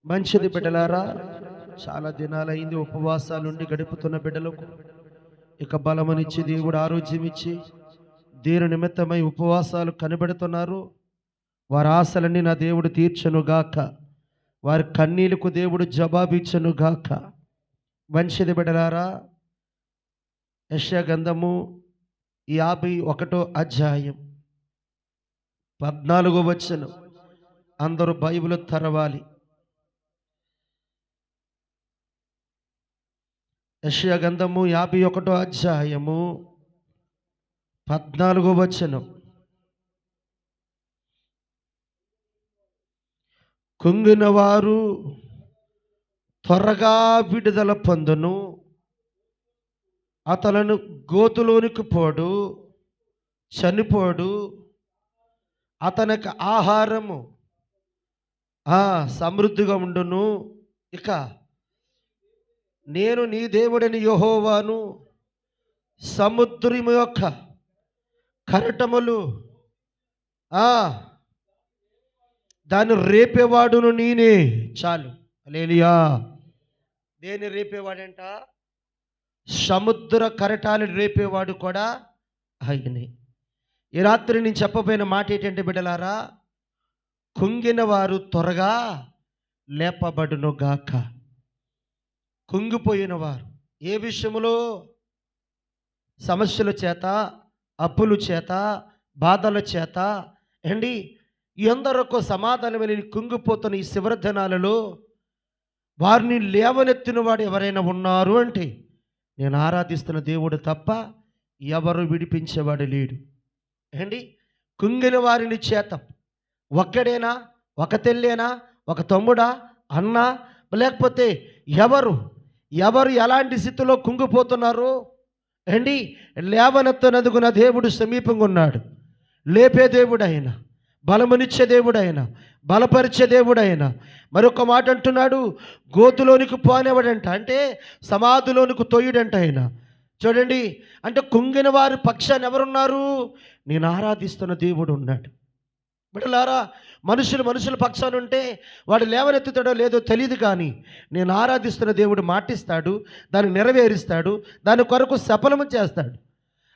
మంచిది బిడ్డలారా, చాలా దినాలైంది ఉపవాసాలుండి గడుపుతున్న బిడ్డలకు ఇక బలమనిచ్చి దేవుడు ఆరోగ్యం ఇచ్చి దీని నిమిత్తమై ఉపవాసాలు కనిపెడుతున్నారు. వారి ఆశలన్నీ నా దేవుడు తీర్చనుగాక, వారి కన్నీళ్లకు దేవుడు జవాబిచ్చనుగాక. మంచిది బిడ్డలారా, యెషయా గ్రంథము 51వ అధ్యాయం 14వ వచనం. అందరూ బైబిల్ తెరవాలి. యెషయా గ్రంథము 51వ అధ్యాయము 14వ వచనం. కుంగిన వారు త్వరగా విడుదల పొందును, అతలను గోతులోనికి పోడు, చనిపోడు, అతనికి ఆహారము సమృద్ధిగా ఉండును. ఇక నేను నీ దేవుడని యెహోవాను, సముద్రము యొక్క కరటములు దాన్ని రేపేవాడును నేనే. చాలు. హల్లెలూయా. దేని రేపేవాడంట? సముద్ర కరటాలు రేపేవాడు కూడా ఆయనే. ఈ రాత్రి నేను చెప్పబోయిన మాట ఏంటంటే బిడ్డలారా, కుంగిన వారు త్వరగా లేపబడును గాక. కుంగిపోయిన వారు ఏ విషయంలో? సమస్యల చేత, అప్పుల చేత, బాధల చేత అండి, ఎందరికో సమాధానమని కుంగిపోతున్న ఈ శివరి దినాలలో వారిని లేవనెత్తిన వాడు ఎవరైనా ఉన్నారు అంటే నేను ఆరాధిస్తున్న దేవుడు తప్ప ఎవరు విడిపించేవాడు లేడు. ఏంటి? కుంగిన వారిని చేత ఒక్కడేనా, ఒక తెల్లేనా, ఒక తమ్ముడా, అన్నా, లేకపోతే ఎవరు ఎలాంటి స్థితిలో కుంగిపోతున్నారు? ఏంటి? లేవనెత్తనదుగు నా దేవుడు సమీపంగా ఉన్నాడు. లేపే దేవుడు ఆయన, బలమునిచ్చే దేవుడు ఆయన, బలపరిచే దేవుడు ఆయన. మరొక మాట అంటున్నాడు, గోతులోనికి పోనేవాడంట, అంటే సమాధిలోనికి తొయ్యుడంట ఆయన. చూడండి, అంటే కుంగిన వారి పక్షాన్ని ఎవరున్నారు? నేను ఆరాధిస్తున్న దేవుడు ఉన్నాడు. బిడ్డలారా, మనుషుల పక్షాన ఉంటే వాడు లేవనెత్తుతాడో లేదో తెలియదు, కానీ నేను ఆరాధిస్తున్న దేవుడు మాటిస్తాడు, దాన్ని నెరవేరుస్తాడు, దాని కొరకు సఫలము చేస్తాడు.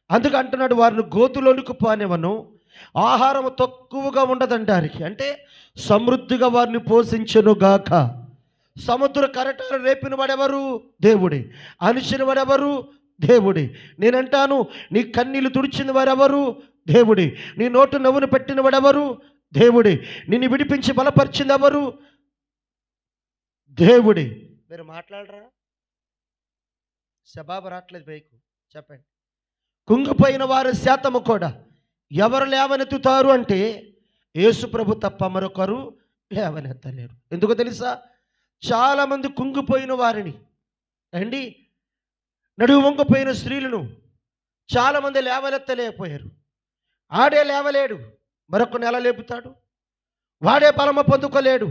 అందుకు అంటున్నాడు, వారిని గోతులోనికి పోనివ్వను, ఆహారం తక్కువగా ఉండదంటారికి, అంటే సమృద్ధిగా వారిని పోషించునుగాక. సముద్ర కరటాలు రేపిన వాడెవరు? దేవుడే. అనిచిన వాడెవరు? దేవుడే. నేనంటాను, నీ కన్నీళ్లు తుడిచిన వారెవరు? దేవుడే. నీ నోటు నవ్వును పెట్టిన వాడెవరు? దేవుడే. నిన్ను విడిపించి బలపరిచింది ఎవరు? దేవుడే. మీరు మాట్లాడరా? సబాబు రావట్లేదు పైకు, చెప్పండి. కుంగిపోయిన వారి శాతము కూడా ఎవరు లేవనెత్తుతారు అంటే యేసు ప్రభు తప్ప మరొకరు లేవనెత్తలేరు. ఎందుకో తెలుసా? చాలామంది కుంగిపోయిన వారిని అండి, నడువు వంగిపోయిన స్త్రీలను చాలామంది లేవనెత్తలేకపోయారు. ఆడే లేవలేడు, మరొక నెల లేపుతాడు. వాడే బలము పొందుకోలేడు,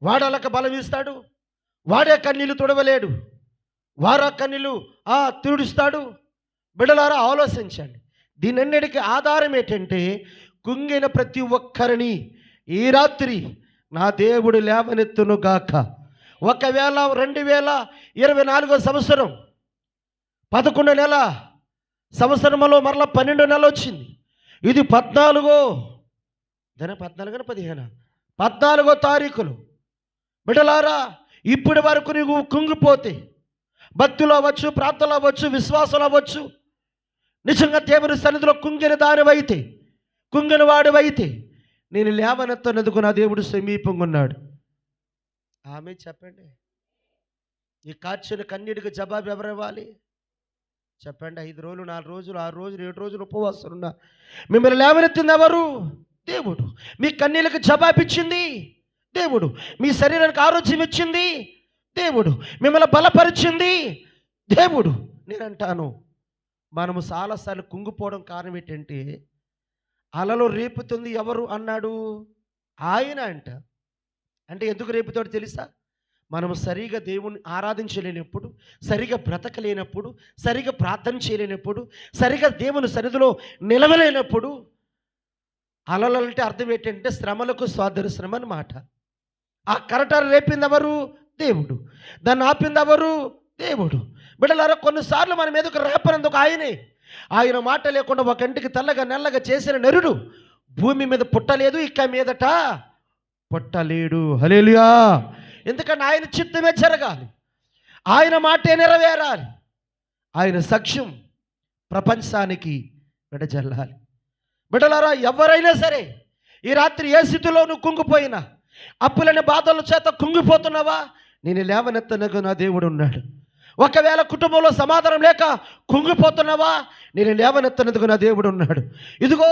వాడలక బలం ఇస్తాడు. వాడే కన్నీళ్ళు తుడవలేడు, వారా కన్నీళ్ళు తుడుస్తాడు. బిడ్డలారా, ఆలోచించండి. దీనన్నిటికీ ఆధారం ఏంటంటే కుంగిన ప్రతి ఒక్కరిని ఈ రాత్రి నా దేవుడు లేవనెత్తును గాక. ఒకవేళ 2024 సంవత్సరం 11 నెల సంవత్సరంలో మరలా 12 నెల వచ్చింది. ఇది 14వ తారీఖులు. బిడ్డలారా, ఇప్పటి వరకు నీవు కుంగిపోతే, భక్తులు అవ్వచ్చు, ప్రార్థనలు అవ్వచ్చు, విశ్వాసాలు అవ్వచ్చు, నిజంగా దేవుని సన్నిధిలో కుంగిన దానివైతే, కుంగిన వాడివైతే, నేను లేవనెత్తనందుకు నా దేవుడు సమీపంగా ఉన్నాడు. ఆమె చెప్పండి. ఈ కార్చిన కన్నీటికి జవాబు ఎవరు ఇవ్వాలి? చెప్పండి. 5 రోజులు, 4 రోజులు, 6 రోజులు, 7 రోజులు ఉపవాసం ఉన్నా మిమ్మల్ని లేవనెత్తింది ఎవరు? దేవుడు. మీ కన్నీళ్ళకి జవాబిచ్చింది దేవుడు. మీ శరీరానికి ఆరోగ్యం ఇచ్చింది దేవుడు. మిమ్మల్ని బలపరిచింది దేవుడు. నేనంటాను, మనము చాలాసార్లు కుంగిపోవడం కారణం ఏంటంటే, అలలో రేపుతుంది ఎవరు అన్నాడు? ఆయన అంట. అంటే ఎందుకు రేపుతాడో తెలుసా? మనము సరిగా దేవుణ్ణి ఆరాధించలేనప్పుడు, సరిగా బ్రతకలేనప్పుడు, సరిగా ప్రార్థన చేయలేనప్పుడు, సరిగా దేవుని సన్నిధిలో నిలవలేనప్పుడు, అలలంటే అర్థం ఏంటంటే శ్రమలకు సోదర శ్రమ అన్నమాట. ఆ కరటాన్ని రేపింది ఎవరు? దేవుడు. దాన్ని ఆపింది ఎవరు? దేవుడు. బిడ్డలారా, కొన్నిసార్లు మన మీదకు రేపనందుకు ఆయనే. ఆయన మాట లేకుండా ఒక ఇంటికి తెల్లగా నల్లగా చేసిన నరుడు భూమి మీద పుట్టలేదు, ఇక మీదట పుట్టలేడు. హల్లెలూయా. ఎందుకంటే ఆయన చిత్తమే జరగాలి, ఆయన మాటే నెరవేరాలి, ఆయన సాక్ష్యం ప్రపంచానికి విడజల్లాలి. బిడ్డలారా, ఎవరైనా సరే ఈ రాత్రి ఏ స్థితిలో నువ్వు కుంగిపోయినా, అప్పులనే బాధల చేత కుంగిపోతున్నావా, నేను లేవనెత్తనకు నా దేవుడు ఉన్నాడు. ఒకవేళ కుటుంబంలో సమాధానం లేక కుంగిపోతున్నావా, నేను లేవనెత్తనందుకు నా దేవుడు ఉన్నాడు. ఇదిగో,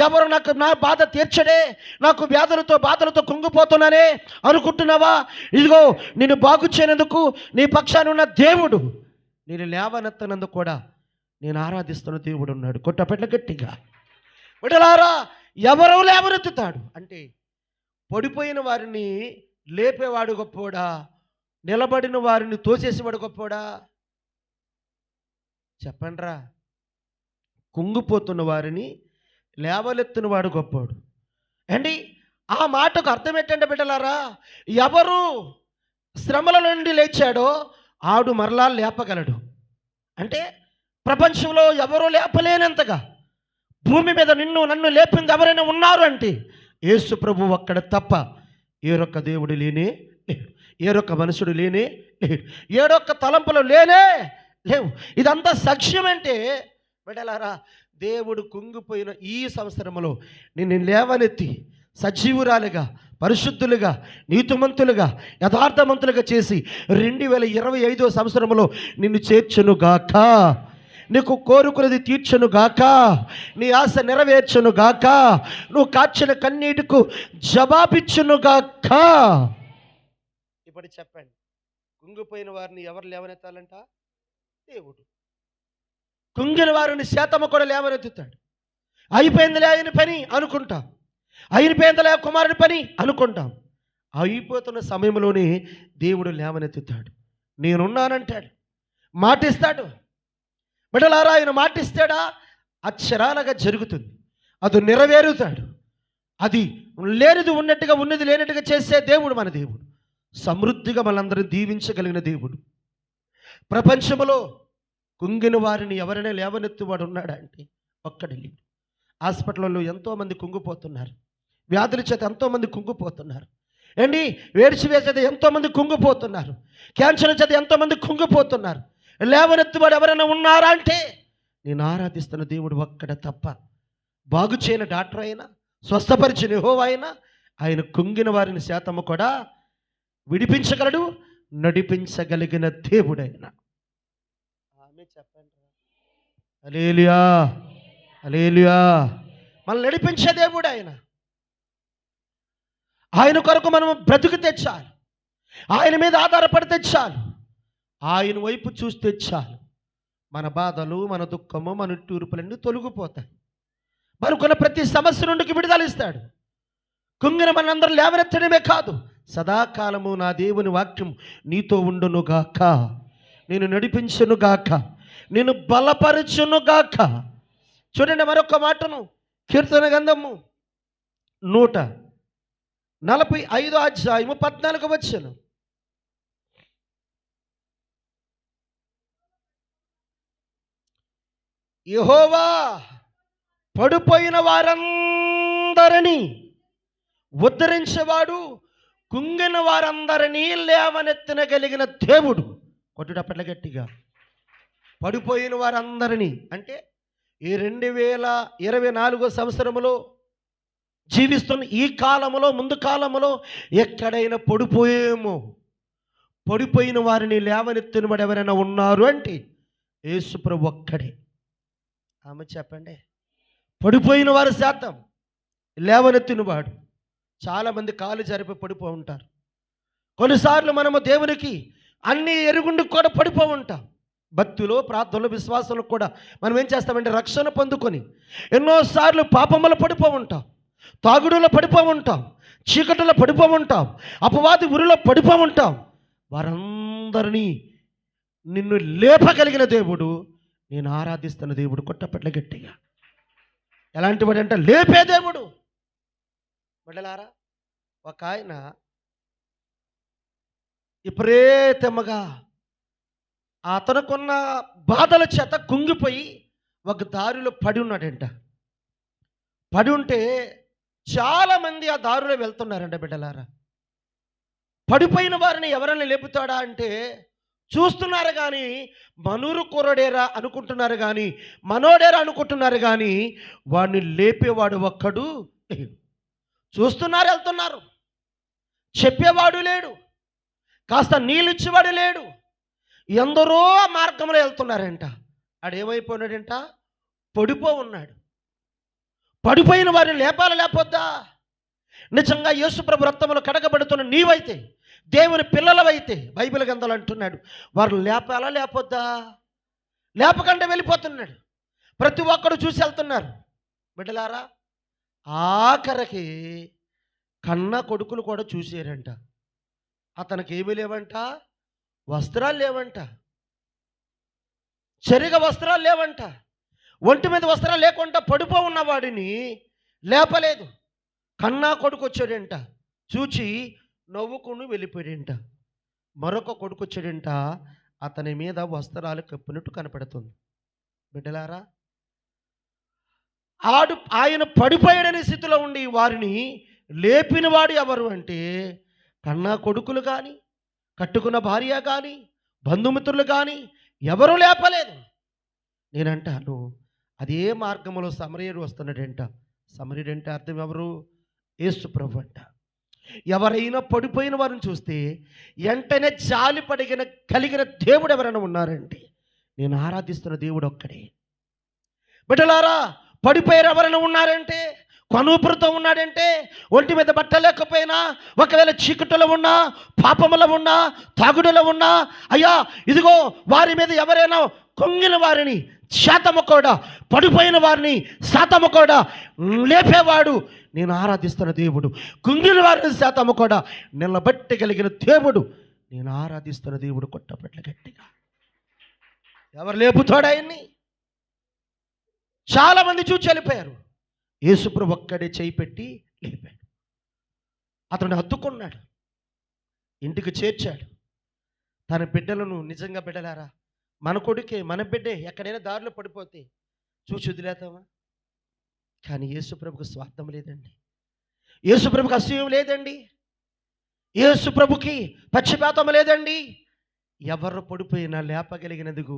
ఎవరు నాకు నా బాధ తీర్చడే, నాకు బాధలతో కుంగిపోతున్నానే అనుకుంటున్నావా, ఇదిగో నేను బాగు చేయనందుకు నీ పక్షాన ఉన్న దేవుడు, నేను లేవనెత్తనందుకు కూడా నేను ఆరాధిస్తున్న దేవుడు ఉన్నాడు. కొట్టపెట్ల గట్టిగా. బిడ్డలారా, ఎవరో లేవనెత్తుతాడు అంటే పడిపోయిన వారిని లేపేవాడు గొప్పోడా, నిలబడిన వారిని తోసేసేవాడు గొప్పోడా? చెప్పండ్రా. కుంగిపోతున్న వారిని లేవలెత్తిన వాడు గొప్పోడు అండి. ఆ మాటకు అర్థం ఏంటంటే బిడ్డలారా, ఎవరు శ్రమల నుండి లేచాడో ఆడు మరలా లేపగలడు. అంటే ప్రపంచంలో ఎవరూ లేపలేనంతగా భూమి మీద నన్ను లేపింది ఎవరైనా ఉన్నారు అంటే యేసు ప్రభు ఒక్కడ తప్ప ఏరొక్క దేవుడు లేనే లేడు, ఏరొక్క మనుషుడు లేనే లేడు, ఏడొక్క తలంపులు లేనే లేవు. ఇదంతా సాక్ష్యం అంటే బిడ్డలారా, దేవుడు కుంగిపోయిన ఈ సంవత్సరంలో నిన్ను లేవనెత్తి సజీవురాలుగా, పరిశుద్ధులుగా, నీతిమంతులుగా, యథార్థవంతులుగా చేసి 2025 సంవత్సరంలో నిన్ను చేర్చునుగాక, నీకు కోరుకున్నది తీర్చునుగాక, నీ ఆశ నెరవేర్చునుగాక, నువ్వు కాచిన కన్నీటికు జవాబిచ్చునుగాక. ఇప్పుడు చెప్పండి, కుంగిపోయిన వారిని ఎవరు లేవనెత్తాలంట? దేవుడు. కుంగిన వారిని శాతము కూడా లేవనెత్తుతాడు. అయిపోయిందిలే ఆయన పని అనుకుంటాం, అయిపోయిందిలే కుమారుని పని అనుకుంటాం. అయిపోతున్న సమయంలోనే దేవుడు లేవనెత్తుతాడు. నేనున్నానంటాడు, మాటిస్తాడు. బిడ్డలారా, ఆయన మాటిస్తాడా, అక్షరాలుగా జరుగుతుంది, అది నెరవేరుతాడు. అది లేనిది ఉన్నట్టుగా, ఉన్నది లేనట్టుగా చేసే దేవుడు మన దేవుడు. సమృద్ధిగా మనందరం దీవించగలిగిన దేవుడు. ప్రపంచంలో కుంగిన వారిని ఎవరైనా లేవనెత్తువాడు ఉన్నాడా అంటే ఒక్కడే లేడు. హాస్పిటల్లో ఎంతోమంది కుంగిపోతున్నారు, వ్యాధుల చేత ఎంతోమంది కుంగిపోతున్నారు అండి, వేడిచివే చేత ఎంతోమంది కుంగిపోతున్నారు, క్యాన్సర్ చేత ఎంతోమంది కుంగిపోతున్నారు. లేవనెత్తువాడు ఎవరైనా ఉన్నారా అంటే నేను ఆరాధిస్తున్న దేవుడు ఒక్కడ తప్ప. బాగు చేయని డాక్టర్ అయినా, స్వస్థపరిచిన యెహోవా అయినా, ఆయన కుంగిన వారిని శాతము కూడా విడిపించగలడు, నడిపించగలిగిన దేవుడైన. ఆమె చెప్పండి. హల్లెలూయా, హల్లెలూయా. మనల్ని నడిపించే దేవుడు ఆయన. ఆయన కొరకు మనం బ్రతుకు చాలు, ఆయన మీద ఆధారపడితే చాలు, ఆయన వైపు చూస్తే చాలు, మన బాధలు, మన దుఃఖము, మన తూర్పులన్నీ తొలగిపోతాయి. మనకున్న ప్రతి సమస్య నుండి విడుదలిస్తాడు. కుంగిన మనందరూ లేవనెత్తడమే కాదు, సదాకాలము నా దేవుని వాక్యం నీతో ఉండునుగాక, నేను నడిపించునుగాక, నేను బలపరచునుగాక. చూడండి మరొక మాటను, కీర్తన గ్రంథము 145 యెహోవా పడిపోయిన వారందరినీ ఉద్ధరించేవాడు, కుంగిన వారందరినీ లేవనెత్తనగలిగిన దేవుడు. కొట్టుటప్పట్ల గట్టిగా. పడిపోయిన వారందరినీ అంటే ఈ 2024 సంవత్సరములో జీవిస్తున్న ఈ కాలంలో, ముందు కాలంలో ఎక్కడైనా పడిపోయిన వారిని లేవనెత్తిన వాడు ఎవరైనా ఉన్నారు అంటే యేసు ప్రభు ఒక్కడే. ఆమె చెప్పండి. పడిపోయిన వారి శాతం లేవనెత్తినవాడు. చాలామంది కాలు జరిపి పడిపో ఉంటారు. కొన్నిసార్లు మనము దేవునికి అన్నీ ఎరుగుండి కూడా పడిపో ఉంటాం. భక్తులు, ప్రార్థనలు, విశ్వాసాలు కూడా మనం ఏం చేస్తామంటే రక్షణ పొందుకొని ఎన్నోసార్లు పాపములు పడిపో ఉంటాం, తాగుడులో పడిపో ఉంటాం, చీకటిలో పడిపో ఉంటాం, అపవాది ఉరిలో పడిపో ఉంటాం. వారందరినీ నిన్ను లేపగలిగిన దేవుడు, నేను ఆరాధిస్తున్న దేవుడు. కొట్టపట్ల గట్టిగా. ఎలాంటి వాడు అంటే లేపే దేవుడు. బిడ్డలారా, ఒక ఆయన విపరీతముగా అతనుకున్న బాధల చేత కుంగిపోయి ఒక దారిలో పడి ఉన్నాడంట. పడి ఉంటే చాలామంది ఆ దారిలో వెళ్తున్నారంట బిడ్డలారా. పడిపోయిన వారిని ఎవరైనా లేపుతాడా అంటే చూస్తున్నారు కానీ మనూరు కుర్రడేరా అనుకుంటున్నారు కానీ మనోడేరా అనుకుంటున్నారు కానీ వాడిని లేపేవాడు ఒక్కడు లేడు. చూస్తున్నారు, వెళ్తున్నారు, చెప్పేవాడు లేడు, కాస్త నీళ్ళు ఇచ్చేవాడు లేడు. ఎందరో ఆ మార్గంలో వెళ్తున్నారంట. ఆడేమైపోయినాడంట? పడిపో ఉన్నాడు. పడిపోయిన వారిని లేపాలా లేపొద్దా? నిజంగా యేసుప్రభు రక్తములో కడగబడుతున్న నీవైతే, దేవుని పిల్లలవైతే బైబిల్ గ్రంథాలు అంటున్నాడు, వారు లేపాలా లేపొద్దా? లేపకుండా వెళ్ళిపోతున్నాడు. ప్రతి ఒక్కరు చూసి వెళ్తున్నారు. బిడ్డలారా, ఆఖరికి కన్న కొడుకులు కూడా చూసారంట. అతనికి ఏమీ లేవంట, వస్త్రాలు లేవంట, చెరిగ వస్త్రాలు లేవంట, ఒంటి మీద వస్త్రాలు లేకుండా పడిపో ఉన్న వాడిని లేపలేదు. కన్నా కొడుకు వచ్చాడంట, చూచి నవ్వుకుని వెళ్ళిపోయాడంట. మరొక కొడుకు వచ్చాడంట, అతని మీద వస్త్రాలు కప్పినట్టు కనపడుతుంది. బిడ్డలారా, ఆయన పడిపోయాడనే స్థితిలో ఉండి వారిని లేపినవాడు ఎవరు అంటే కన్నా కొడుకులు కానీ, కట్టుకున్న భార్య కానీ, బంధుమిత్రులు కానీ ఎవరూ లేపలేదు. నేనంటాను, అదే మార్గంలో సమరయుడు వస్తున్నాడంట. సమరయుడు అంటే అర్థం ఎవరు? యేసు ప్రభు అంట. ఎవరైనా పడిపోయిన వారిని చూస్తే వెంటనే జాలి కలిగిన దేవుడు ఎవరైనా ఉన్నారంటే నేను ఆరాధిస్తున్న దేవుడు ఒక్కడే. బిడ్డలారా, పడిపోయారు ఎవరైనా ఉన్నారంటే, కనుపురుతో ఉన్నాడంటే, ఒంటి మీద బట్ట లేకపోయినా, ఒకవేళ చీకటిలో ఉన్నా, పాపములో ఉన్నా, తాగుడులో ఉన్నా, అయ్యా ఇదిగో వారి మీద ఎవరైనా కొంగిన వారిని శాతము కూడా, పడిపోయిన వారిని శాతము కూడా లేపేవాడు నేను ఆరాధిస్తున్న దేవుడు. కుంగిన వారిని శాతము కూడా నిలబెట్టగలిగిన దేవుడు నేను ఆరాధిస్తున్న దేవుడు. కొట్టబెట్ల గట్టిగా ఎవరు లేపుతాడు ఆయన్ని? చాలామంది చూచి వెళ్ళిపోయారు. యేసుప్రభు ఒక్కడే చేయి పెట్టి లేపాడు. అతను హత్తుకున్నాడు, ఇంటికి చేర్చాడు. తన బిడ్డలను, నిజంగా బిడ్డలారా, మన కొడుకే, మన బిడ్డే ఎక్కడైనా దారిలో పడిపోతే చూసి వదిలేతామా? కానీ యేసుప్రభుకు స్వార్థం లేదండి, యేసుప్రభుకి అసూయం లేదండి, యేసుప్రభుకి పక్షపాతం లేదండి. ఎవరు పడిపోయినా లేపగలిగినందుకు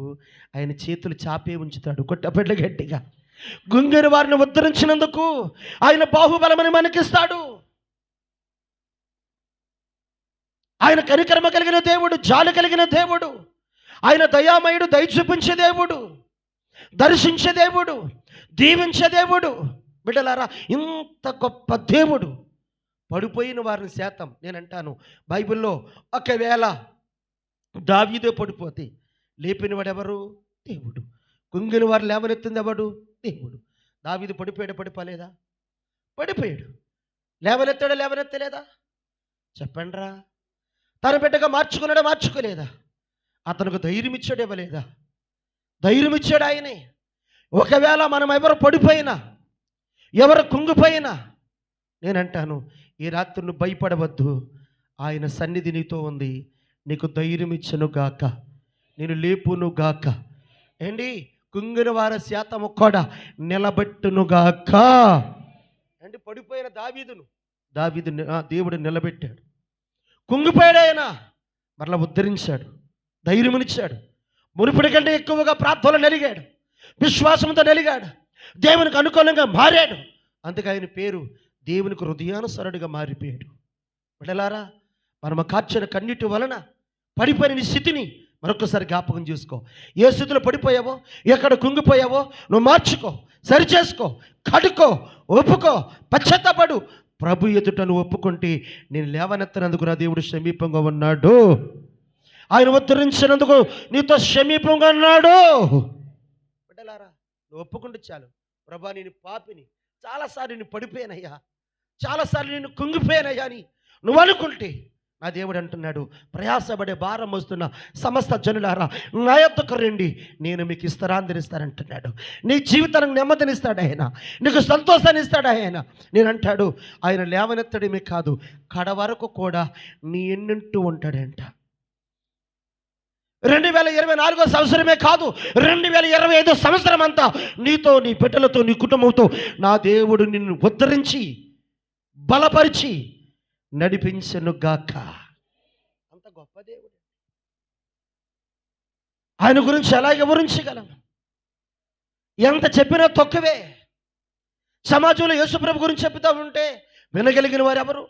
ఆయన చేతులు చాపే ఉంచుతాడు. కొట్టబెట్ల గట్టిగా గుంగిన వారిని ఉద్ధరించినందుకు ఆయన బాహుబలమని మనకిస్తాడు. ఆయన కనికరమ కలిగిన దేవుడు, జాలి కలిగిన దేవుడు, ఆయన దయామయుడు, దయ చూపించే దేవుడు, దర్శించే దేవుడు, దీవించే దేవుడు. బిడ్డలారా, ఇంత గొప్ప దేవుడు పడిపోయిన వారిని శాతం, నేనంటాను బైబిల్లో ఒకవేళ దావీదే పడిపోతే లేపినవాడు ఎవరు? దేవుడు. కుంగిన వారు లేవనెత్తింది ఎవడు? దేవుడు. దావీదు పడిపోలేదా? పడిపోయాడు. లేవనెత్తాడా? లేవనెత్తలేదా? చెప్పండి రా. తన బిడ్డగా మార్చుకున్నాడా? మార్చుకోలేదా? అతనికి ధైర్యం ఇచ్చాడు, ఇవ్వలేదా? ధైర్యం ఇచ్చాడు ఆయనే. ఒకవేళ మనం ఎవరు పడిపోయినా, ఎవరు కుంగిపోయినా, నేనంటాను ఈ రాత్రి నువ్వు భయపడవద్దు. ఆయన సన్నిధి నీతో ఉంది. నీకు ధైర్యం ఇచ్చను గాక, నేను లేపును గాక, ఏంటి కుంగిన వారి శాతము కూడా నిలబెట్టును గాక. అంటే పడిపోయిన దావీదు దేవుడు నిలబెట్టాడు. కుంగిపోయాడైనా మరలా ఉద్ధరించాడు, ధైర్యమునిచ్చాడు. మునుపటి కంటే ఎక్కువగా ప్రార్థనలు నలిగాడు, విశ్వాసంతో నలిగాడు, దేవునికి అనుకూలంగా మారాడు. అందుకే ఆయన పేరు దేవునికి హృదయానుసరుడిగా మారిపోయాడు. బిడ్డలారా, మనము కార్చిన కన్నీటి వలన పడిపోయిన నీ స్థితిని మరొకసారి జ్ఞాపకం చేసుకో. ఏ స్థితిలో పడిపోయావో, ఎక్కడ కుంగిపోయావో నువ్వు మార్చుకో, సరిచేసుకో, కడుకో, ఒప్పుకో, పశ్చాత్తపడు. ప్రభు ఎదుట నువ్వు ఒప్పుకుంటే నేను లేవనెత్తనందుకు నా దేవుడు సమీపంగా ఉన్నాడు, ఆయన ఉద్ధరించినందుకు నీతో సమీపంగా ఉన్నాడు. బిడ్డలారా, నువ్వు ఒప్పుకుంటే చాలు. ప్రభా, నేను పాపిని, చాలాసార్లు నేను పడిపోయానయ్యా, చాలాసార్లు నేను కుంగిపోయానయ్యా అని నువ్వు అనుకుంటే నా దేవుడు అంటున్నాడు, ప్రయాసపడే భారం వస్తున్న సమస్త జనులారా నా యొద్దకు రండి, నేను మీకు ఇస్తానంటున్నాడు. నీ జీవితానికి నెమ్మదినిస్తాడు ఆయన, నీకు సంతోషాన్ని ఇస్తాడు ఆయన. నేను అంటాడు, ఆయన లేవనెత్తడమే కాదు, కడ వరకు కూడా నీ ఎన్నింటూ ఉంటాడంట. 2024 సంవత్సరమే కాదు, 2025 సంవత్సరం అంతా నీతో, నీ బిడ్డలతో, నీ కుటుంబంతో నా దేవుడు నిన్ను ఉద్ధరించి బలపరిచి నడిపించెనుగాక. అంత గొప్ప దేవుడు. ఆయన గురించి ఎలా వివరించగలం? ఎంత చెప్పినా తక్కువే. సమాజంలో యేసుప్రభు గురించి చెప్తా ఉంటే వినగలిగిన వారు ఎవరు?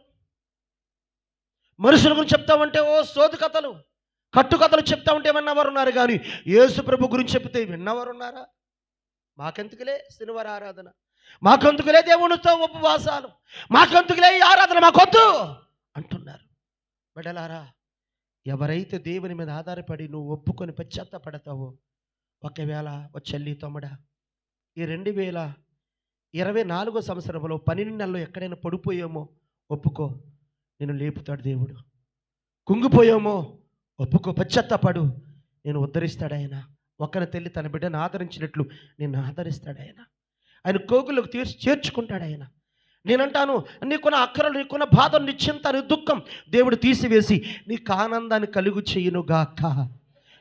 మనుషుల గురించి చెప్తా ఉంటే ఓ సోదు కథలు, కట్టుకథలు చెప్తా ఉంటే విన్నవారు ఉన్నారు, కానీ యేసుప్రభు గురించి చెప్తే విన్నవారు ఉన్నారా? మాకెందుకులే శనివార ఆరాధన, మాకెందుకులే దేవునితో ఉపవాసాలు, మాకెందుకులే ఈ ఆరాధన, మాకొద్దు అంటున్నారు. బిడ్డలారా, ఎవరైతే దేవుని మీద ఆధారపడి నువ్వు ఒప్పుకొని పశ్చాత్తపడతావో, ఒకవేళ ఓ చెల్లి తమ్ముడా, ఈ 2024 సంవత్సరంలో 12 నెలలు ఎక్కడైనా పడిపోయామో ఒప్పుకో, నేను లేపుతాడు దేవుడు. కుంగిపోయామో ఒప్పుకో, పశ్చాత్తపడు, నేను ఉద్ధరిస్తాడు ఆయన. ఒక్కన తల్లి తన బిడ్డను ఆదరించినట్లు నేను ఆదరిస్తాడు ఆయన. ఆయన కోగులకు చేర్చుకుంటాడు ఆయన. నేనంటాను, నీకున్న అక్కరలు, నీకున్న బాధ, నీ చింత, నీ దుఃఖం దేవుడు తీసివేసి నీకు ఆనందాన్ని కలుగు చేయునుగాక,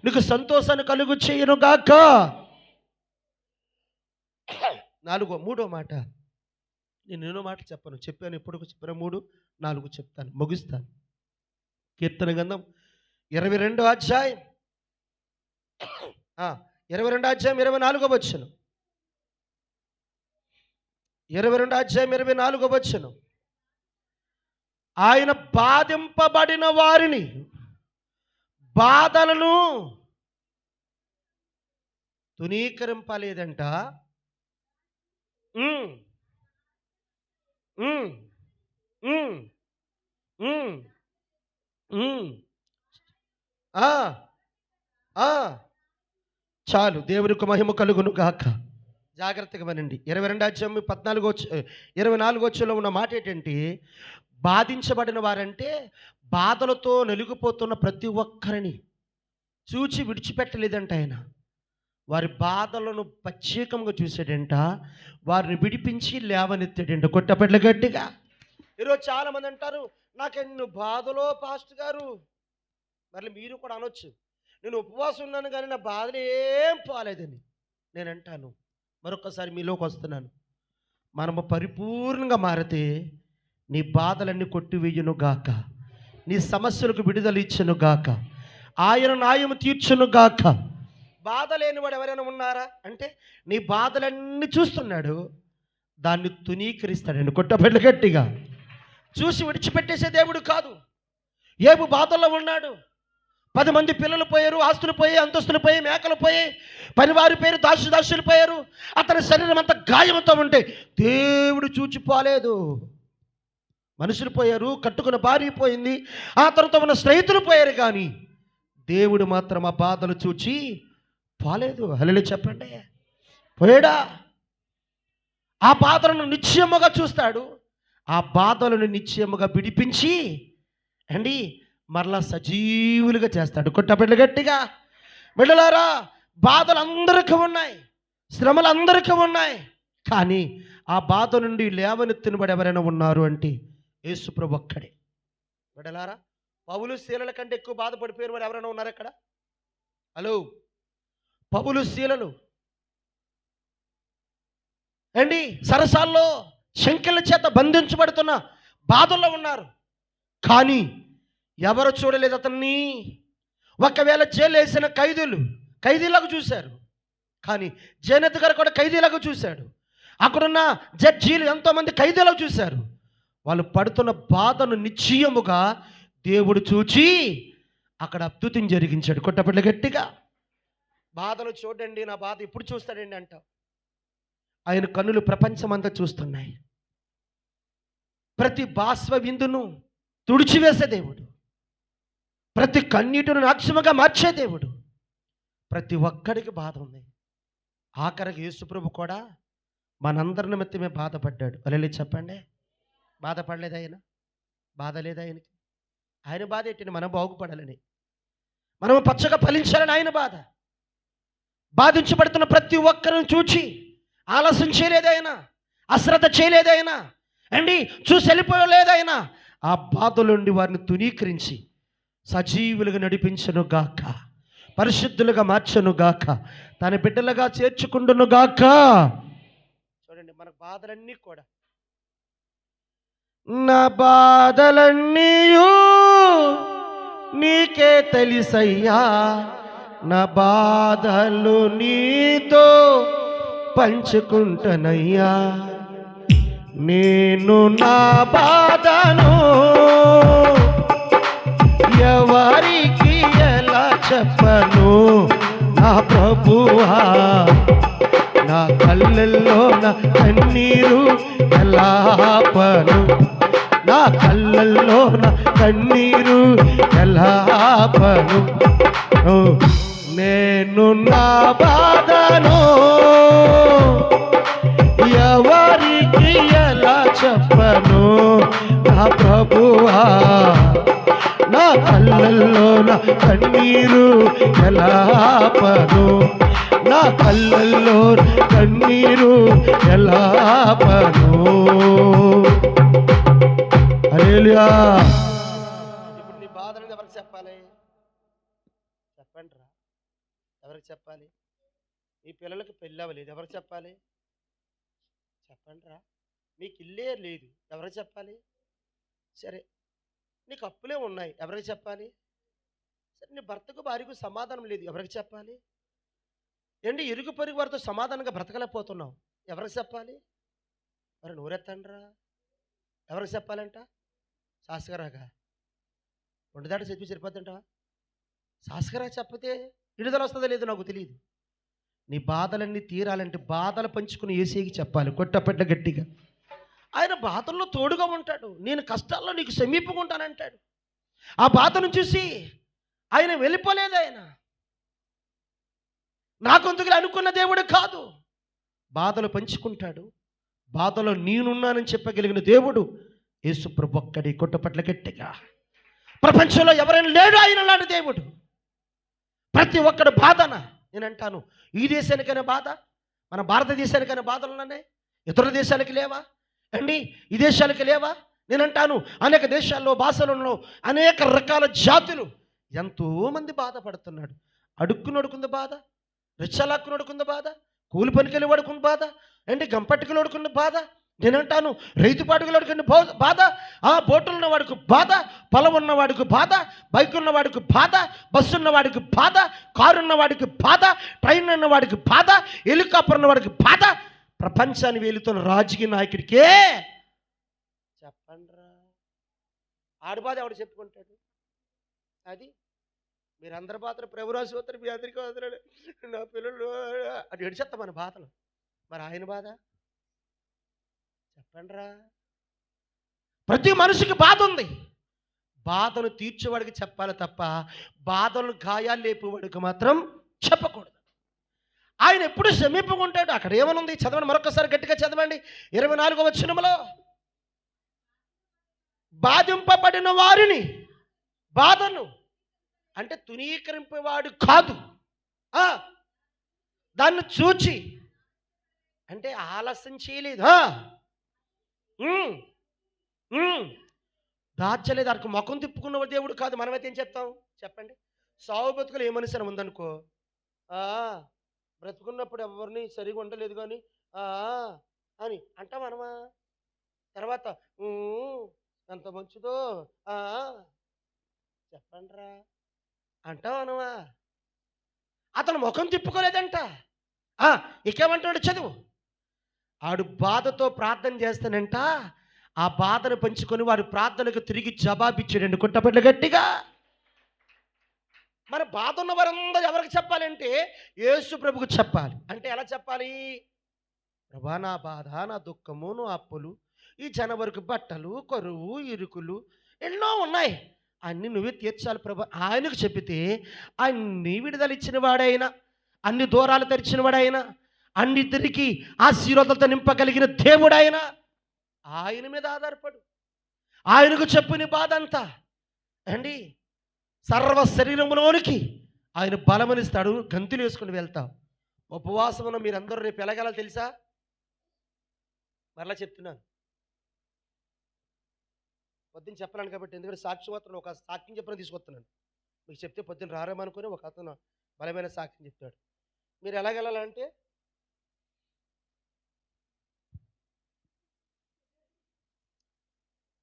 నీకు సంతోషాన్ని కలుగు చేయునుగాక. మూడో మాట, నేను ఎన్నో మాటలు చెప్పాను, ఎప్పుడు చెప్పిన 3, 4 చెప్తాను, ముగిస్తాను. కీర్తన గ్రంథం 22వ అధ్యాయం 24వ వచనం. 22వ అధ్యాయం 24వ వచనం. ఆయన బాధింపబడిన వారిని, బాధలను తునీకరింపలేదంట. చాలు, దేవునికి మహిమ కలుగును గాక. జాగ్రత్తగా వినండి. 22వ అధ్యాయం 24వ వచనంలో ఉన్న మాట ఏంటంటే, బాధించబడిన వారంటే బాధలతో నలిగిపోతున్న ప్రతి ఒక్కరిని చూచి విడిచిపెట్టలేదంట ఆయన. వారి బాధలను ప్రత్యేకంగా చూసాడంట, వారిని విడిపించి లేవనెత్తాడంట. కొట్టపెట్ల గట్టిగా. ఈరోజు చాలామంది అంటారు, నాకెన్ని బాధలో పాస్టర్ గారు. మరి మీరు కూడా అనొచ్చు, నేను ఉపవాసం ఉన్నాను కానీ నా బాధలు ఏం పోలేదని. నేను అంటాను, మరొకసారి మీలోకి వస్తున్నాను, మనము పరిపూర్ణంగా మారితే నీ బాధలన్నీ కొట్టివేయును గాక, నీ సమస్యలకు విడుదల ఇచ్చును గాక, ఆయన న్యాయం తీర్చును గాక. బాధ లేనివాడు ఎవరైనా ఉన్నారా అంటే, నీ బాధలన్నీ చూస్తున్నాడు, దాన్ని తునీకరిస్తాడండి. కొట్టబెట్ల గట్టిగా. చూసి విడిచిపెట్టేసే దేవుడు కాదు. ఏబు బాధల్లో ఉన్నాడు. 10 మంది పిల్లలు పోయారు, ఆస్తులు పోయాయి, అంతస్తులు పోయాయి, మేకలు పోయాయి, పనివారి పేరు దాసులు పోయారు. అతని శరీరం అంతా గాయంతో ఉంటే దేవుడు చూచిపోలేదు. మనుషులు పోయారు, కట్టుకున్న భార్య పోయింది, ఆ తర్వాత ఉన్న స్నేహితులు పోయారు, కానీ దేవుడు మాత్రం ఆ బాధలు చూచి పోలేదు. హల్లెలూయా చెప్పండి. పోయాడా? ఆ బాధలను నిశ్చయముగా చూస్తాడు. ఆ బాధలను నిశ్చయముగా విడిపించి అండి మరలా సజీవులుగా చేస్తాడు. కొట్టబిడ్డ గట్టిగా. బిడ్డలారా, బాధలు అందరికీ ఉన్నాయి, శ్రమలు అందరికీ ఉన్నాయి, కానీ ఆ బాధ నుండి లేవనెత్తినబడి ఎవరైనా ఉన్నారు అంటే యేసుప్రభు ఒక్కడే. బిడ్డలారా, పౌలు శీలల కంటే ఎక్కువ బాధపడిపోయిన వారు ఎవరైనా ఉన్నారు ఇక్కడ? హలో, పౌలు శీలలు అండి సరసాల్లో శంకెల చేత బంధించబడుతున్న బాధల్లో ఉన్నారు, కానీ ఎవరు చూడలేదు అతన్ని. ఒకవేళ జైలు వేసిన ఖైదీలాగా చూశారు, కానీ జయనత్ గారు కూడా ఖైదీలాగా చూశాడు. అక్కడున్న జడ్జీలు ఎంతోమంది ఖైదీలాగా చూశారు. వాళ్ళు పడుతున్న బాధను నిశ్చయముగా దేవుడు చూచి అక్కడ అద్భుతం జరిగించాడు. కొట్టబిడ్డ గట్టిగా. బాధలు చూడండి, నా బాధ ఎప్పుడు చూస్తాడండి అంటావు. ఆయన కన్నులు ప్రపంచమంతా చూస్తున్నాయి. ప్రతి బాష్ప విందును తుడిచివేసే దేవుడు, ప్రతి కన్నీటిని నాట్యముగా మార్చే దేవుడు. ప్రతి ఒక్కడికి బాధ ఉంది. ఆఖరికి యేసుప్రభు కూడా మనందరి నిమిత్తమే బాధపడ్డాడు. హల్లెలూయా చెప్పండి. బాధపడలేదు ఆయన? బాధ లేదు ఆయనకి. ఆయన బాధ ఏంటంటే మనం బాగుపడాలని, మనము పచ్చగా ఫలించాలని ఆయన బాధ. బాధించబడుతున్న ప్రతి ఒక్కరిని చూచి ఆలస్యం చేయలేదైనా, అశ్రద్ధ చేయలేదైనా అండి, చూసి వెళ్ళిపోలేదైనా. ఆ బాధల నుండి వారిని తునీకరించి సజీవులుగా నడిపించను గాక. పరిశుద్ధులుగా మార్చును గాక, తన బిడ్డలుగా చేర్చుకుండును గాక. చూడండి, మన బాధలన్నీ కూడా, నా బాధలన్నీయు నీకే తెలుసయ్యా, నా బాధలు నీతో పంచుకుంటనయ్యా, నేను నా బాధను ఎవరికి ఎలా చెప్పను, నా ప్రభువా నా కళ్ళల్లో నా కన్నీరు ఎలా ఆపను, నా కళ్ళల్లో నా కన్నీరు ఎలా ఆపను, నేను నా బాధను ఎవరికి ఎలా చెప్పను, నా ప్రభువా నా కళ్ళల్లో నా కన్నీరు ఎలా ఆపను, నా కళ్ళల్లో కన్నీరు ఎలా ఆపను. హల్లెలూయా. ఇప్పుడు నీ బాధలను ఎవరికి చెప్పాలి? చెప్పండి రా, ఎవరికి చెప్పాలి? మీ పిల్లలకి పెళ్ళి అవ్వలేదు, ఎవరికి చెప్పాలి? చెప్పండి రా. మీకు ఇల్లే లేదు, ఎవరికి చెప్పాలి? సరే, నీకు అప్పులే ఉన్నాయి, ఎవరికి చెప్పాలి? సరే, నీ భర్తకు భార్యకు సమాధానం లేదు, ఎవరికి చెప్పాలి? ఏంటి, ఇరుగు పొరుగు వారితో సమాధానంగా బ్రతకలేకపోతున్నావు, ఎవరికి చెప్పాలి? మరి నోరెత్తండ్రా, ఎవరికి చెప్పాలంట? శాస్త్రరాగా వండుదాట చెప్పి సరిపోతుంటావా? శాస్త్రరాగా చెప్పతే విడుదల వస్తుందో లేదో నాకు తెలియదు. నీ బాధలన్నీ తీరాలంటే బాధలు పంచుకుని ఏసేకి చెప్పాలి, కొట్టపెట్ట గట్టిగా. ఆయన బాధల్లో తోడుగా ఉంటాడు, నేను కష్టాల్లో నీకు సమీపంగా ఉంటానంటాడు. ఆ బాధను చూసి ఆయన వెళ్ళిపోలేదు. ఆయన నాకొందుకు అనుకున్న దేవుడు కాదు, బాధలు పంచుకుంటాడు. బాధలో నేనున్నానని చెప్పగలిగిన దేవుడు యేసు ప్రభు ఒక్కడి. కొట్టపట్ల గట్టిగా. ప్రపంచంలో ఎవరైనా లేడు ఆయన లాంటి దేవుడు. ప్రతి ఒక్కడు బాధన. నేను అంటాను, ఈ దేశానికైనా బాధ, మన భారతదేశానికైనా బాధలు ఉన్నాయి, ఇతర దేశాలకి లేవా అండి? ఈ దేశాలకి లేవా? నేను అంటాను, అనేక దేశాల్లో భాషలలో అనేక రకాల జాతులు ఎంతోమంది బాధపడుతున్నాడు. అడుక్కునడుకుంది బాధ, రిచ్చలాక్కునడుకుంది బాధ, కూలి పనికెళ్ళి వాడుకున్న బాధ, అండి గంపట్టుకులు వాడుకున్న బాధ. నేనంటాను, రైతు పాటుకులు వాడుకున్న బాధ, ఆ బోటులు ఉన్నవాడికి బాధ, పొలం ఉన్నవాడికి బాధ, బైక్ ఉన్నవాడికి బాధ, బస్సు ఉన్నవాడికి బాధ, కారు ఉన్నవాడికి బాధ, ట్రైన్ ఉన్నవాడికి బాధ, హెలికాప్టర్ ఉన్నవాడికి బాధ. ప్రపంచాన్ని వేలుతున్న రాజకీయ నాయకుడికే చెప్పండిరా, ఆడి బాధ ఎవడు చెప్పుకుంటాడు? అది మీరందరి బాధలు ప్రభురాజు పోతారు, మీ అందరికీ వదలడు, నా పిల్లలు అది ఎడిచేస్తా మన బాధలు. మరి ఆయన బాధ చెప్పండిరా. ప్రతి మనిషికి బాధ ఉంది, బాధను తీర్చేవాడికి చెప్పాలి తప్ప బాధలను గాయాలు లేపేవాడికి మాత్రం చెప్పకూడదు. ఆయన ఎప్పుడు సమీపంగా ఉంటాడు. అక్కడ ఏమనుంది చదవండి, మరొకసారి గట్టిగా చదవండి. 24వ వచనములో, బాధింపబడిన వారిని, బాధను అంటే తునీకరింపేవాడు కాదు, దాన్ని చూచి అంటే ఆలస్యం చేయలేదు, దాచలేదు, దానికి ముఖం తిప్పుకున్న దేవుడు కాదు. మనమైతే ఏం చెప్తాం చెప్పండి? సావు బతుకులు ఏ మనిషి ఉందనుకో, బ్రతుకున్నప్పుడు ఎవరిని సరిగా ఉండలేదు కానీ అని అంటాం మనమా? తర్వాత ఎంత మంచిదో చెప్పండిరా అంటాం అనమా? అతను ముఖం తిప్పుకోలేదంట. ఇకేమంటాడు చదువు, ఆడు బాధతో ప్రార్థన చేస్తానంట, ఆ బాధను పంచుకొని వారి ప్రార్థనకు తిరిగి జవాబిచ్చాడండి. కొట్టబెట్ల గట్టిగా. మన బాధ ఉన్న వారందరూ ఎవరికి చెప్పాలంటే యేసు ప్రభుకు చెప్పాలి. అంటే ఎలా చెప్పాలి? ప్రభా, నా బాధ, నా దుఃఖము, నా అప్పులు, ఈ జనవరకు బట్టలు, కరువు, ఇరుకులు ఎన్నో ఉన్నాయి, అన్నీ నువ్వే తీర్చాలి ప్రభా. ఆయనకు చెప్పితే అన్ని విడుదల ఇచ్చిన వాడైనా, అన్ని దూరాలు తెరిచిన వాడైనా, అన్నిద్దరికి ఆశీర్వాదాలతో నింపగలిగిన దేవుడైనా ఆయన మీద ఆధారపడు. ఆయనకు చెప్పు నీ బాధ అంతా అండి. సర్వ శరీరంలోనికి ఆయన బలమనిస్తాడు, గంతులు వేసుకుని వెళ్తాం. ఉపవాసమున మీరందరూ రేపు ఎలాగెలా తెలుసా? మరలా చెప్తున్నాను, పొద్దున్న చెప్పలేను కాబట్టి, ఎందుకంటే సాక్షి మాత్రం ఒక సాక్ష్యం చెప్పని తీసుకొస్తున్నాను. మీకు చెప్తే పొద్దున్న రారేమనుకుని ఒక అతను బలమైన సాక్ష్యం చెప్తాడు. మీరు ఎలాగెళ్ళాలంటే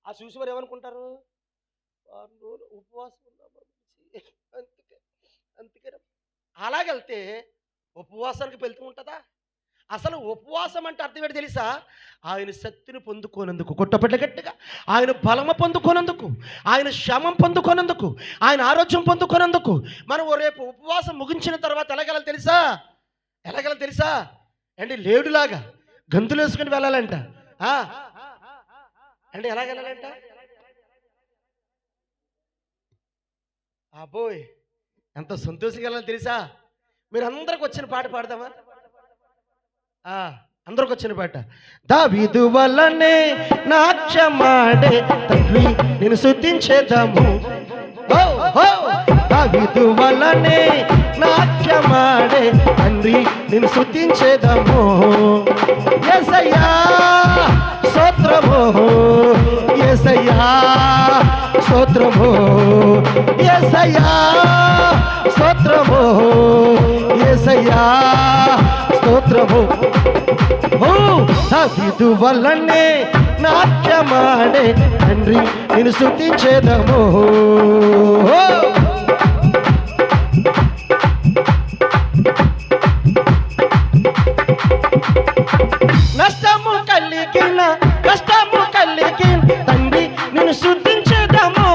ఆ చూసి వారు ఏమనుకుంటారు, వారం రోజులు ఉపవాసం ఉన్నామా అందుకే అందుకే అలాగెళ్తే ఉపవాసానికి వెళ్తూ ఉంటుందా? అసలు ఉపవాసం అంటే అర్థం ఏంటి తెలుసా? ఆయన శక్తిని పొందుకోనందుకు, కొట్టబడ్డ గట్టిగా ఆయన బలము పొందుకోనందుకు, ఆయన క్షమం పొందుకోనందుకు, ఆయన ఆరోగ్యం పొందుకోనందుకు. మనం రేపు ఉపవాసం ముగించిన తర్వాత ఎలాగెళ్ళాలి తెలుసా? ఎలాగెళ్ళాలి తెలుసా? అంటే లేడులాగా గంతులు వేసుకుని వెళ్ళాలంట. అంటే ఎలాగెళ్ళాలంట? అబ్బోయ్, ఎంత సంతోషంగా వెళ్ళాలి తెలుసా? మీరు అందరికి వచ్చిన పాట పాడదామా? అందరికి వచ్చిన పాట. దావీదు వల్లనే నాట్యమాడే తండ్రి నేను స్తుతించేద్దాము. దావీదు వల్లనే నాట్యమాడే తండ్రి నేను స్తుతించేద్దాము. యేసయ్యా స్తోత్రము, యేసయ్యా స్తోత్రము, యేసయ్యా స్తోత్రము, యేసయ్యా స్తోత్రము. దావీదు వల్లనే నాట్యమాడే తండ్రి నేను స్తుతించేదము. నష్టము కలిగిన తండ్రి నేను స్తుతించేదము.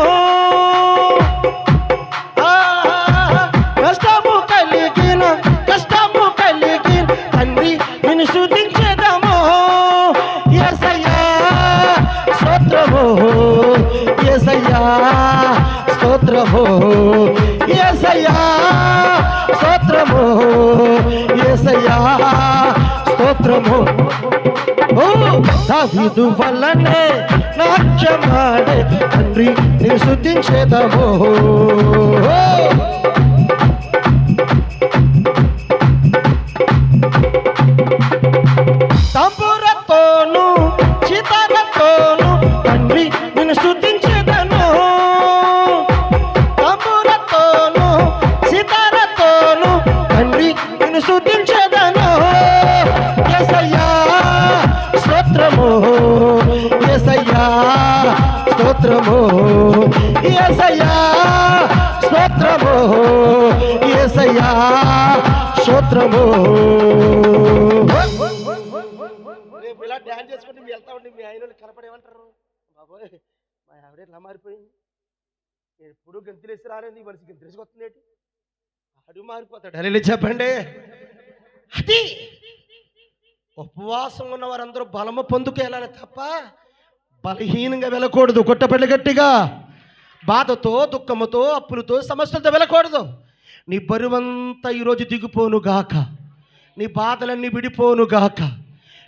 నష్టము కలిగిన తండ్రి నేను స్తుతించేదము. యేసయ్యా స్తోత్రము, యేసయ్యా స్తోత్రము, యేసయ్యా స్తోత్రము, యేసయ్యా స్తోత్రము. దావీదు వల్లనే నాట్యమాడే తండ్రి నేను స్తుతించేదము. తంబురతోను చితారతోను తండ్రి నేను స్తుతించేదను. తంబురతోను సితారతోను తండ్రి నేను స్తుతించేదను. యేసయ్యా స్తోత్రము, యేసయ్యా స్తోత్రము, యేసయ్యా స్తోత్రము, యేసయ్యా స్తోత్రము. రేపు ఇలా డ్యాన్స్ చేసుకుంటే మీరు వెళ్తా ఉండి మీ ఆయన కనపడేమంటారు? బాబోయ్, మా ఆవిడ ఎలా మారిపోయింది, ఎప్పుడు గంతులేసి రాలేదు, ఈ మనిషి గంతులేసి వస్తుంది ఏంటి, ఆడు మారిపోతాడు. అరే చెప్పండి. అది ఉపవాసం ఉన్న వారందరూ బలము పొందుకెళ్ళాలి తప్ప బలహీనంగా వెళ్ళకూడదు. కొట్టబెట్ల గట్టిగా బాధతో, దుఃఖముతో, అప్పులతో, సమస్యలతో వెళ్ళకూడదు. నీ బరువంతా ఈరోజు దిగిపోను గాక, నీ బాధలన్నీ విడిపోను గాక,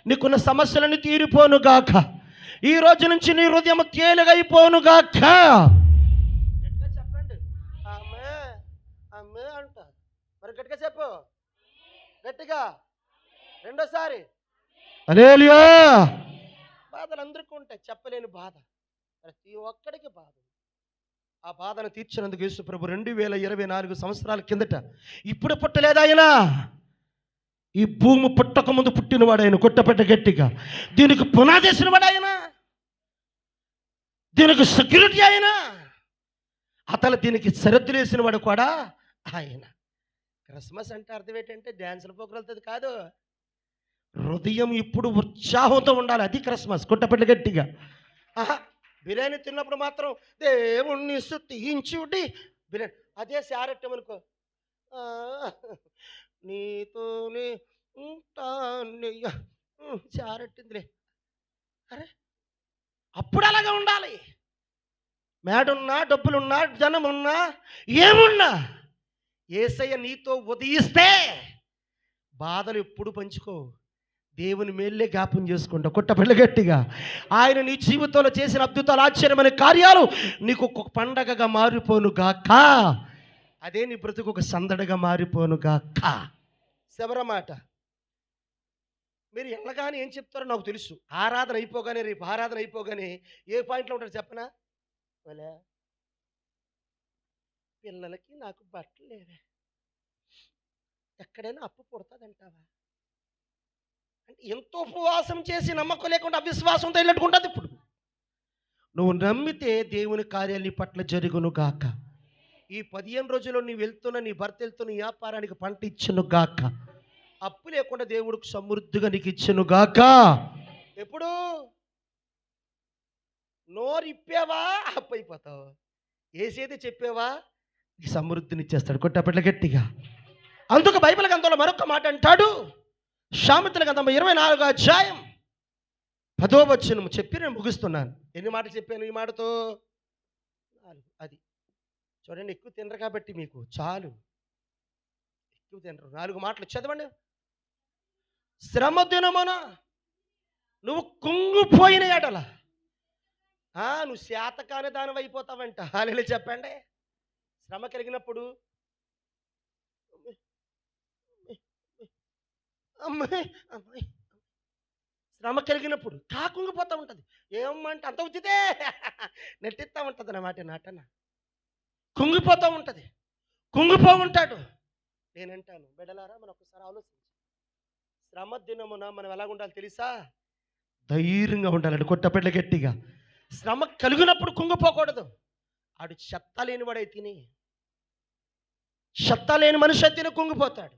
నీకున్న సమస్యలన్నీ తీరిపోను గాక, ఈ రోజు నుంచి నీ హృదయం తేలిగా అయిపోను గాక. గట్టిగా చెప్పండి. ఆమె ఆమె అంట. మరి గట్టిగా చెప్పు, గట్టిగా రెండోసారి. హల్లెలూయా. బాధలు అందరికీ ఉంటాయి, చెప్పలేని బాధ, ప్రతి ఒక్కడికి బాధ. ఆ బాధను తీర్చినందుకు యేసు ప్రభు 2024 సంవత్సరాల కిందట ఇప్పుడు పుట్టలేదు ఆయన, ఈ భూమి పుట్టక ముందు పుట్టినవాడు ఆయన. కొట్టబెట్ట గట్టిగా. దీనికి పునాదేసిన వాడు ఆయన, దీనికి సెక్యూరిటీ ఆయన, అతను దీనికి సరిహద్దులు వేసిన వాడు కూడా ఆయన. క్రిస్మస్ అంటే అర్థం ఏంటంటే డ్యాన్సుల పోకరులతో కాదు, హృదయం ఇప్పుడు ఉత్సాహంతో ఉండాలి, అది క్రిస్మస్. కొట్టబెట్ట గట్టిగా. బిర్యానీ తిన్నప్పుడు మాత్రం దేవుణ్ణి స్తుతించుడి బిర్యానీ, అదే శారెట్టమనుకో, నీతోనే ఉంటానయ్యా శారెట్టిందిలే. అరే అప్పుడు అలాగే ఉండాలి. మేడున్నా, డబ్బులున్నా, జనమున్నా, ఏమున్నా యేసయ్య నీతో ఉదయిస్తే బాధలు ఎప్పుడు పంచుకో, దేవుని మేళ్ళే జ్ఞాపం చేసుకుంటా. కొట్టబెళ్ళ గట్టిగా. ఆయన నీ జీవితంలో చేసిన అద్భుతాలు, ఆశ్చర్యమైన కార్యాలు నీకు ఒక పండగగా మారిపోను గాక, అదే నీ బ్రతుకు ఒక సందడిగా మారిపోను గాక. శబర మాట. మీరు ఎల్లగానే ఏం చెప్తారో నాకు తెలుసు. ఆరాధన అయిపోగానే, రేపు ఆరాధన అయిపోగానే ఏ పాయింట్లో ఉంటారు చెప్పనా? పిల్లలకి నాకు బట్టలు లేవే, ఎక్కడైనా అప్పు పుడతాదంటావా? అంటే ఎంతో ఉపవాసం చేసి నమ్మకం లేకుండా అవిశ్వాసంతో వెళ్ళట్టుకుంటుంది. ఇప్పుడు నువ్వు నమ్మితే దేవుని కార్యాలు నీ పట్ల జరుగును గాక. ఈ 15 రోజుల్లో నీ వెళ్తున్న నీ భర్త వెళ్తున్న నీ వ్యాపారానికి పంట ఇచ్చును గాక. అప్పు లేకుండా దేవుడికి సమృద్ధిగా నీకు ఇచ్చును గాక. ఎప్పుడు నోరు ఇప్పావా అప్పు అయిపోతావు, ఏసేది చెప్పావా నీకు సమృద్ధిని ఇచ్చేస్తాడు. కొట్టపట్ల గట్టిగా. అందుకు బైబిల్ గ్రంథంలో మరొక మాట అంటాడు, సామెతల గ్రంథం 24వ అధ్యాయం 10వ వచనం చెప్పి నేను ముగిస్తున్నాను. ఎన్ని మాటలు చెప్పాను ఈ మాటతో? 4. అది చూడండి, ఎక్కువ తినరు కాబట్టి మీకు చాలు, ఎక్కువ తినరు. 4 మాటలు చదవండి. శ్రమ దినమున నువ్వు కుంగిపోయిన ఎడల నువ్వు శాతకాని దానం అయిపోతావంట. హల్లెలూయా చెప్పండి. శ్రమ కలిగినప్పుడు అమ్మాయి అమ్మాయి శ్రమ కలిగినప్పుడు కుంగిపోతూ ఉంటుంది. ఏమంటే అంత ఉచితే నెట్టిస్తూ ఉంటుంది అన్నమాట. నాటన కుంగిపోతూ ఉంటుంది, కుంగిపో ఉంటాడు. నేనంటాను, బిడ్డలారా మనం ఒకసారి ఆలోచించి, శ్రమ దినమున మనం ఎలా ఉండాలి తెలుసా? ధైర్యంగా ఉండాలండి. కొట్టపెట్ల గట్టిగా. శ్రమ కలిగినప్పుడు కుంగిపోకూడదు. ఆడు చెత్త లేనివాడై తిని, చెత్త లేని మనిషి తిని కుంగిపోతాడు.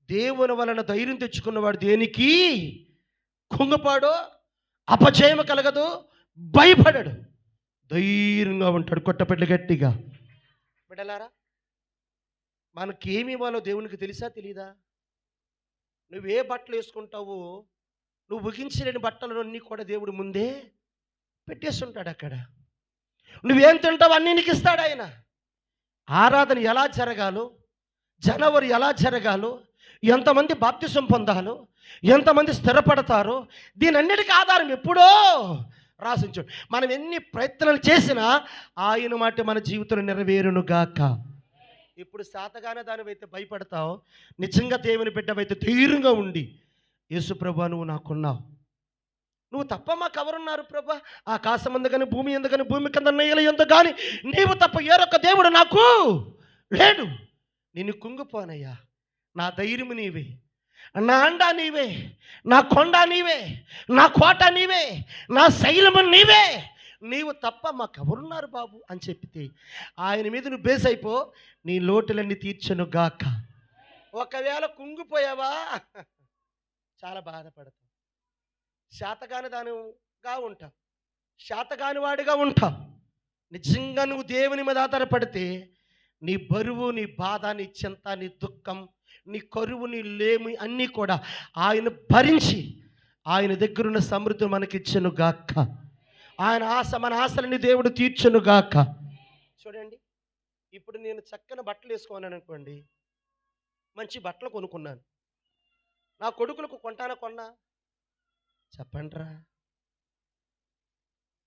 దేవుని వలన ధైర్యం తెచ్చుకున్నవాడు దేనికి కుంగిపోడు, అపజయం కలగదు, భయపడడు, ధైర్యంగా ఉంటాడు. కొట్టపెట్ల గట్టిగా. బిడ్డలారా, మనకేమి ఇవ్వాలో దేవునికి తెలుసా తెలీదా? నువ్వే బట్టలు వేసుకుంటావో, నువ్వు ముగించలేని బట్టలన్నీ కూడా దేవుడు ముందే పెట్టేస్తుంటాడు అక్కడ. నువ్వేం తింటావు అన్నీ నీకు ఇస్తాడు ఆయన. ఆరాధన ఎలా జరగాలో, జనవరి ఎలా జరగాలో, ఎంతమంది బాప్తిసం పొందాలో, ఎంతమంది స్థిరపడతారో, దీనన్నిటికీ ఆధారం ఎప్పుడో రాసించు. మనం ఎన్ని ప్రయత్నాలు చేసినా ఆయన మాట మన జీవితంలో నెరవేరును గాక. ఇప్పుడు శాతగానే దానివైతే భయపడతావు, నిజంగా దేవుని బిడ్డవైతే ధైర్యంగా ఉండి, యేసు ప్రభా నువ్వు నాకున్నావు, నువ్వు తప్ప మాకు ఎవరున్నారు ప్రభా? ఆకాశం ఎందుకని, భూమి ఎందుకని, భూమి కింద నెయ్యలు ఎందుకు కానీ నీవు తప్ప ఏరొక్క దేవుడు నాకు లేడు. నేను కుంగిపోనయ్యా, నా ధైర్యము నీవే, నా అండ నీవే, నా కొండ నీవే, నా కోట నీవే, నా శైలము నీవే, నీవు తప్ప మాకెవరున్నారు బాబు అని చెప్పితే ఆయన మీద నువ్వు బేస్ అయిపో, నీ లోటులన్నీ తీర్చను గాక. ఒకవేళ కుంగిపోయావా చాలా బాధపడతావు, శాతగాని దానిగా ఉంటావు, శాతగాని వాడిగా ఉంటావు. నిజంగా నువ్వు దేవుని మీద ఆధారపడితే నీ బరువు, నీ బాధ, నీ చింత, నీ దుఃఖం, నీ కరువు, నీ లేమి అన్నీ కూడా ఆయన భరించి ఆయన దగ్గరున్న సమృద్ధి మనకిచ్చెను గాక. ఆయన ఆశ, మన ఆశలని దేవుడు తీర్చును గాక. చూడండి, ఇప్పుడు నేను చక్కని బట్టలు వేసుకోవాలని అనుకోండి, మంచి బట్టలు కొనుక్కున్నాను, నా కొడుకులకు కొన్నా చెప్పండిరా.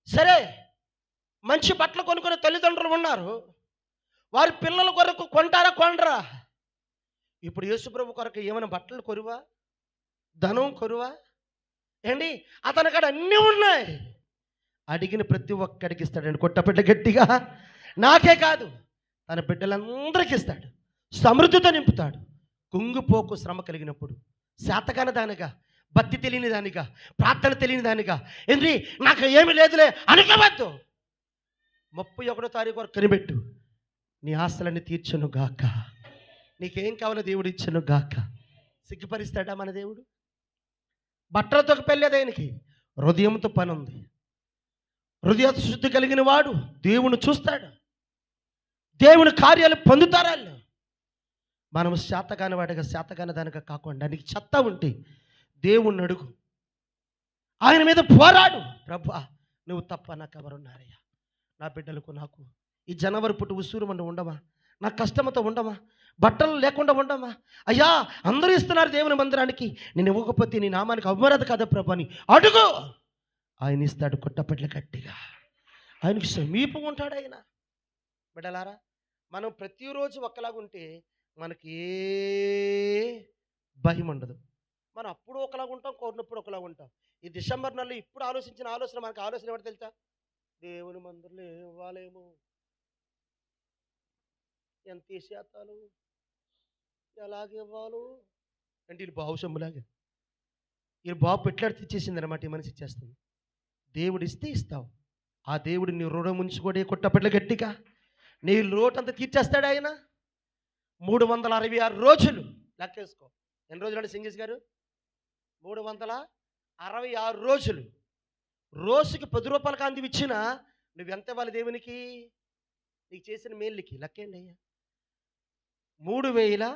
సరే, మంచి బట్టలు కొనుక్కునే తల్లిదండ్రులు ఉన్నారు, వారి పిల్లల కొరకు కొనరా? ఇప్పుడు యేసుప్రభు కొరకు ఏమైనా బట్టలు కొరువా, ధనం కొరువా? ఏంటి, అతని కాడ అన్నీ ఉన్నాయి, అడిగిన ప్రతి ఒక్కడికి ఇస్తాడండి. కొట్టబిడ్డ గట్టిగా. నాకే కాదు, తన బిడ్డలందరికీ ఇస్తాడు, సమృద్ధితో నింపుతాడు. కుంగిపోకు శ్రమ కలిగినప్పుడు. శాతకాని దానిగా, భక్తి తెలియని దానిగా, ప్రార్థన తెలియని దానిగా, ఏంటి నాకు ఏమి లేదులే అనుకోవద్దు. 31వ తారీఖు వరకు కనిపెట్టు, నీ ఆశలన్నీ తీర్చును గాక. నీకేం కావాలో దేవుడు ఇచ్చును గాక. సిగ్గుపరిస్తాడా మన దేవుడు? బట్టలతో పెళ్ళేది ఆయనకి, హృదయంతో పని ఉంది. హృదయ శుద్ధి కలిగిన వాడు దేవుని చూస్తాడు, దేవుని కార్యాలు పొందుతారు వాళ్ళు. మనం శాతకాని వాడిగా, శాతకాని దానిగా కాకుండా నీకు చెత్త ఉంటే దేవుణ్ణి అడుగు, ఆయన మీద పోరాడు. ప్రభా నువ్వు తప్ప నాకు ఎవరున్నారయ్యా? నా బిడ్డలకు, నాకు ఈ జనవరి పుట్టు ఉసూరుమంటూ ఉండమా, నా కష్టంతో ఉండమా, బట్టలు లేకుండా ఉండమా? అయ్యా అందరూ ఇస్తున్నారు దేవుని మందిరానికి, నేను ఇవ్వకపోతే నీ నామానికి అవమరద కదా ప్రభు అని అడుగు, ఆయన ఇస్తాడు. కొట్టపెట్ల గట్టిగా. ఆయనకి సమీపం ఉంటాడు ఆయన. బిడ్డలారా, మనం ప్రతిరోజు ఒకలాగుంటే మనకి ఏ భయం ఉండదు. మనం అప్పుడు ఒకలాగా ఉంటాం, కోరినప్పుడు ఒకలాగా ఉంటాం. ఈ డిసెంబర్ నెలలో ఇప్పుడు ఆలోచించిన ఆలోచన మనకు ఆలోచన ఎవరు తెలుసా? దేవుని మందిరంలో ఇవ్వాలేమో, ఎంత శాతాలు, ఎలాగివ్వాలో అంటే వీళ్ళు బావుసొమ్ములాగా. ఈయన బాబు పెట్లాడు తెచ్చేసింది అనమాట, ఈ మనిషి ఇచ్చేస్తుంది. దేవుడు ఇస్తే ఇస్తావు. ఆ దేవుడు నీ రుణం ఉంచుకోడే కొట్టపెట్ల గట్టిగా నీ లోటంతా తీర్చేస్తాడు ఆయన. 366 రోజులు లెక్కేసుకో. ఎన్ని రోజులు అంటే సింగిస్ గారు? 366 రోజులు. రోజుకి 10 రూపాయల కాంతి ఇచ్చినా నువ్వెంత ఇవ్వాలి దేవునికి? నీకు చేసిన మేలుకి లెక్కేయండి అయ్యా. 3000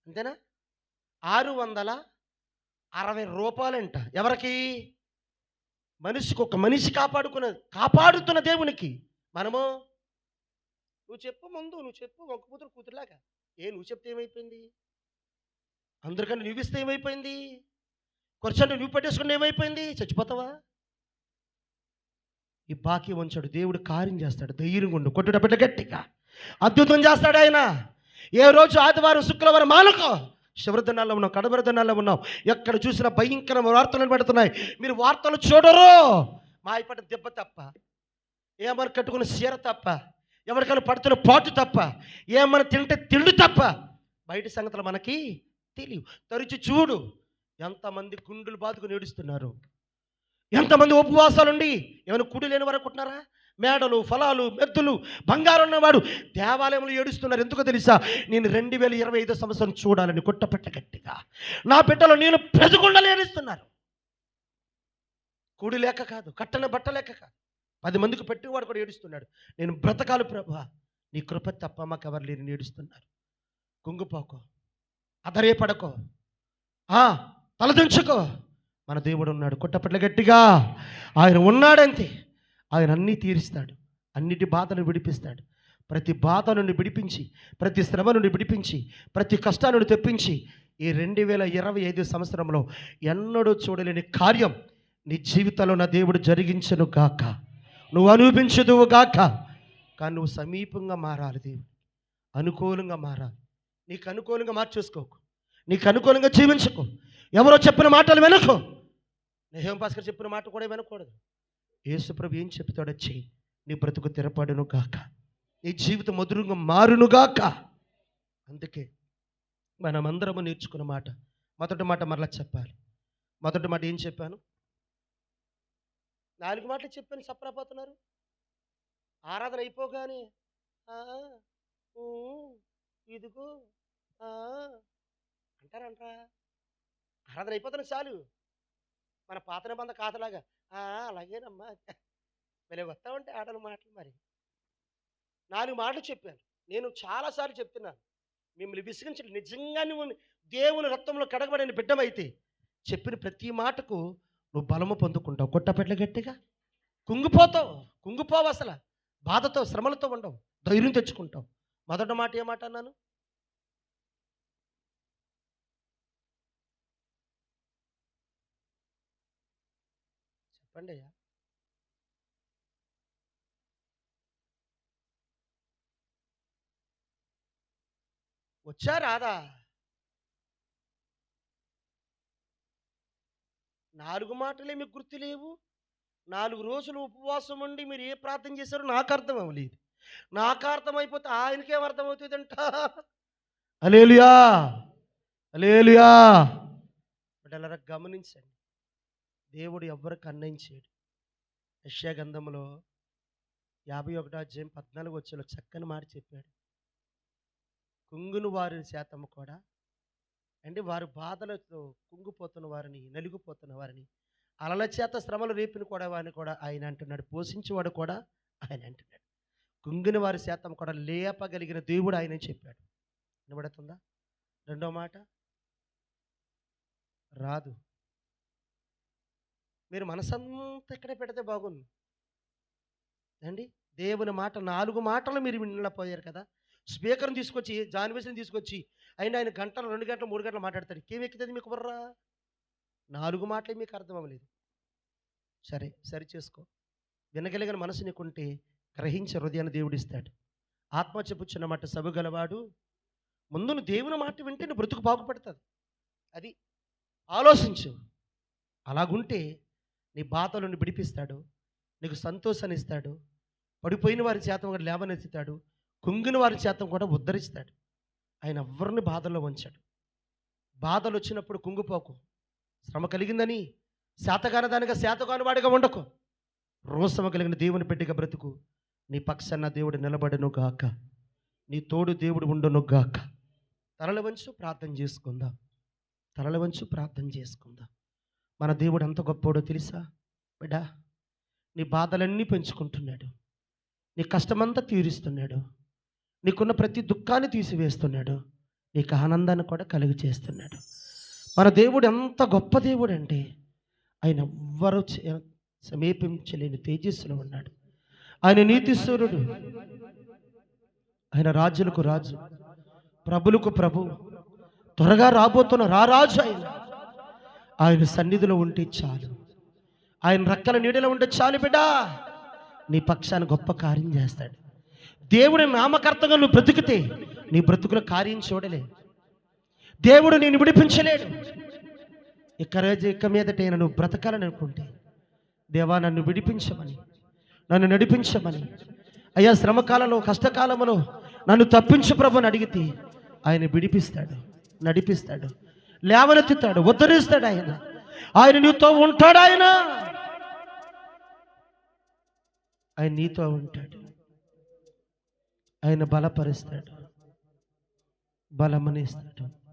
అంతేనా? 660 రూపాయలంట. ఎవరికి? మనిషికి. ఒక మనిషి కాపాడుతున్న దేవునికి మనము నువ్వు చెప్పు ముందు, నువ్వు చెప్పు ఒక కూతురులాగా. నువ్వు చెప్తే ఏమైపోయింది? అందరికన్నా నువ్విస్తే ఏమైపోయింది? కొంచెం నువ్వు పెట్టేసుకుంటే ఏమైపోయింది? చచ్చిపోతావా? ఈ బాకీ ఉంచాడు దేవుడు, కార్యం చేస్తాడు. ధైర్యంగా ఉండు, కొట్టుట గట్టిగా అద్భుతం చేస్తాడు ఆయన. ఏ రోజు ఆదివారం శుక్రవారం మానుకో. చివరి దినాల్లో ఉన్నాం, కడవరి దినాల్లో ఉన్నాం. ఎక్కడ చూసినా భయంకర వార్తలు పెడుతున్నాయి. మీరు వార్తలు చూడరు. మా అయిపట్టిన దెబ్బ తప్ప, ఏమని కట్టుకున్న చీర తప్ప, ఎవరికైనా పడుతున్న పాటు తప్ప, ఏమన్నా తింటే తిండి తప్ప బయట సంగతులు మనకి తెలియవు. తరిచి చూడు, ఎంతమంది గుండెలు బాదుకుని ఏడుస్తున్నారు, ఎంతమంది ఉపవాసాలుండి ఏమైనా కుడి లేని వారు అనుకుంటున్నారా? మేడలు, ఫలాలు, మెద్దులు, బంగారం ఉన్నవాడు దేవాలయంలో ఏడుస్తున్నారు. ఎందుకో తెలుసా? నేను 2025 సంవత్సరం చూడాలని కొట్టపెట్ట గట్టిగా నా బిడ్డలు నేను బ్రతుకుండలు ఏడుస్తున్నారు. కూడి లేక కాదు, కట్టన బట్ట లేక కాదు, 10 మందికి పెట్టేవాడు కూడా ఏడుస్తున్నాడు. నేను బ్రతకాలు ప్రభా, నీ కృప తప్ప మాకు ఎవరు లేని ఏడుస్తున్నారు. కుంగిపోకో, అదరేపడకో, తలదించుకో. మన దేవుడు ఉన్నాడు. కొట్టపట్ల గట్టిగా ఆయన ఉన్నాడంతే. ఆయన అన్నీ తీరుస్తాడు, అన్నిటి బాధను విడిపిస్తాడు. ప్రతి బాధ నుండి విడిపించి, ప్రతి శ్రమ నుండి విడిపించి, ప్రతి కష్టా నుండి తెప్పించి ఈ 2025 సంవత్సరంలో ఎన్నడూ చూడలేని కార్యం నీ జీవితంలో నా దేవుడు జరిగించను గాక. నువ్వు అనుభవించదువు గాక. కానీ నువ్వు సమీపంగా మారాలి, దేవుడు అనుకూలంగా మారాలి. నీకు అనుకూలంగా మార్చేసుకోకు, నీకు అనుకూలంగా జీవించుకో. ఎవరో చెప్పిన మాటలు వెనకో. నెహెం భాస్కర్ చెప్పిన మాట కూడా వినకూడదు. యేసుప్రభు ఏం చెప్తాడో చెయ్యి. నీ బ్రతుకు తెరపడును గాక, నీ జీవితం మధురంగా మారును గాక. అందుకే మనమందరము నేర్చుకున్న మాట, మొదటి మాట మరలా చెప్పాలి. మొదటి మాట ఏం చెప్పాను? 4 మాటలు చెప్పాను, సప్రపోతున్నారు. ఆరాధన అయిపోగానే ఇదిగో అంటారంటరా. ఆరాధన అయిపోతాను చాలు. మన పాత నిబంధన కాతలాగా అలాగేనమ్మా మళ్ళీ వస్తా ఉంటే ఆటలు మాటలు. మరి 4 మాటలు చెప్పాను. నేను చాలాసార్లు చెప్తున్నాను, మిమ్మల్ని విసిగించండి. నిజంగా నువ్వు దేవుని రక్తంలో కడగబడిన బిడ్డమైతే చెప్పిన ప్రతి మాటకు నువ్వు బలము పొందుకుంటావు. కొట్టపెట్ల గట్టిగా కుంగిపోవు. అసలు బాధతో శ్రమలతో ఉండవు, ధైర్యం తెచ్చుకుంటావు. మొదటి మాట ఏ మాట అన్నాను? చెప్పండి అయ్యా. వచ్చా రాదా? 4 మాటలే మీకు గుర్తు లేవు. 4 రోజులు ఉపవాసం ఉండి మీరు ఏ ప్రార్థన చేశారో నాకు అర్థం అవ్వలేదు. నాకు అర్థమైపోతే ఆయనకేం అర్థమవుతుందంట. హల్లెలూయా, హల్లెలూయా. బిడ్డలారా గమనించండి, దేవుడు ఎవ్వరికి అన్యాయం చేయడు. యెషయా గ్రంథంలో 51వ అధ్యాయం 14వ వచనంలో చక్కని మాట చెప్పాడు. కుంగుని వారి శాతం కూడా అంటే వారు బాధలతో కుంగిపోతున్న వారిని, నలిగిపోతున్న వారిని, అలల చేత శ్రమలు రేపిన కూడా వారిని కూడా ఆయన అంటున్నాడు. పోషించేవాడు కూడా ఆయన అంటున్నాడు. కుంగిన వారి శాతం కూడా లేపగలిగిన దేవుడు ఆయన చెప్పాడు. వినబడుతుందా? రెండో మాట రాదు. మీరు మనసంతా ఇక్కడ పెడితే బాగుంది అండి. దేవుని మాట 4 మాటలు మీరు వినలేకపోయారు కదా. స్పీకర్ని తీసుకొచ్చి, జాన్వేస్ని తీసుకొచ్చి ఆయన గంటలు 2 గంటలు 3 గంటలు మాట్లాడతాడు. ఏమెక్కుతుంది మీకు బుర్రా? 4 మాటలే మీకు అర్థం అవ్వలేదు. సరి చేసుకో. వినగలిగిన మనసు నీకుంటే గ్రహించే హృదయాన్ని దేవుడిస్తాడు. ఆత్మ చెప్పుచున్న మాట సబుగలవాడు. ముందు నువ్వు దేవుని మాట వింటే నువ్వు బ్రతుకు బాగుపడుతుంది. అది ఆలోచించు. అలాగుంటే నీ బాధల నుండి విడిపిస్తాడు, నీకు సంతోషాన్ని ఇస్తాడు, పడిపోయిన వారి చేతం లేవనెత్తుతాడు, కుంగిన వారి చేత కూడా ఉద్ధరిస్తాడు. ఆయన ఎవ్వరిని బాధల్లో ఉంచాడు. బాధలు వచ్చినప్పుడు కుంగిపోకు. శ్రమ కలిగిందని శాతగాని దానిగా శాతగాని వాడిగా ఉండకు. రోషమ కలిగిన దేవుని బిడ్డగా బ్రతుకు. నీ పక్షాన దేవుడు నిలబడను గాక, నీ తోడు దేవుడు ఉండును గాక. తలల వంచు ప్రార్థన చేసుకుందాం. తలల వంచు ప్రార్థన చేసుకుందాం. మన దేవుడు ఎంత గొప్పోడో తెలుసా బిడ్డా? నీ బాధలన్నీ పెంచుకుంటున్నాడు. నీ కష్టమంతా తీరుస్తున్నాడు. నీకున్న ప్రతి దుఃఖాన్ని తీసివేస్తున్నాడు. నీకు ఆనందాన్ని కూడా కలుగు చేస్తున్నాడు. మన దేవుడు ఎంత గొప్ప దేవుడు అంటే ఆయన ఎవ్వరూ సమీపించలేని తేజస్సులో ఉన్నాడు. ఆయన నీతి సూర్యుడు. ఆయన రాజులకు రాజు, ప్రభులకు ప్రభు, త్వరగా రాబోతున్న రారాజు. ఆయన సన్నిధిలో ఉంటే చాలు. ఆయన రెక్కల నీడలో ఉంటే చాలు బిడ్డా. నీ పక్షాన్ని గొప్ప కార్యం చేస్తాడు. దేవుడి నామకర్తగా నువ్వు బ్రతికితే నీ బ్రతుకుల కార్యం చూడలే. దేవుడు నేను విడిపించలేడు. ఇక మీదట నువ్వు బ్రతకాలని అనుకుంటే, దేవా నన్ను విడిపించమని, నన్ను నడిపించమని, అయ్యా శ్రమకాలంలో కష్టకాలంలో నన్ను తప్పించు ప్రభుని అడిగితే ఆయన విడిపిస్తాడు, నడిపిస్తాడు, లేవనెత్తుతాడు, ఉద్ధరిస్తాడు. ఆయన నీతో ఉంటాడు. ఆయన నీతో ఉంటాడు. ఆయన బలపరుస్తాడు, బలమనిస్తాడు.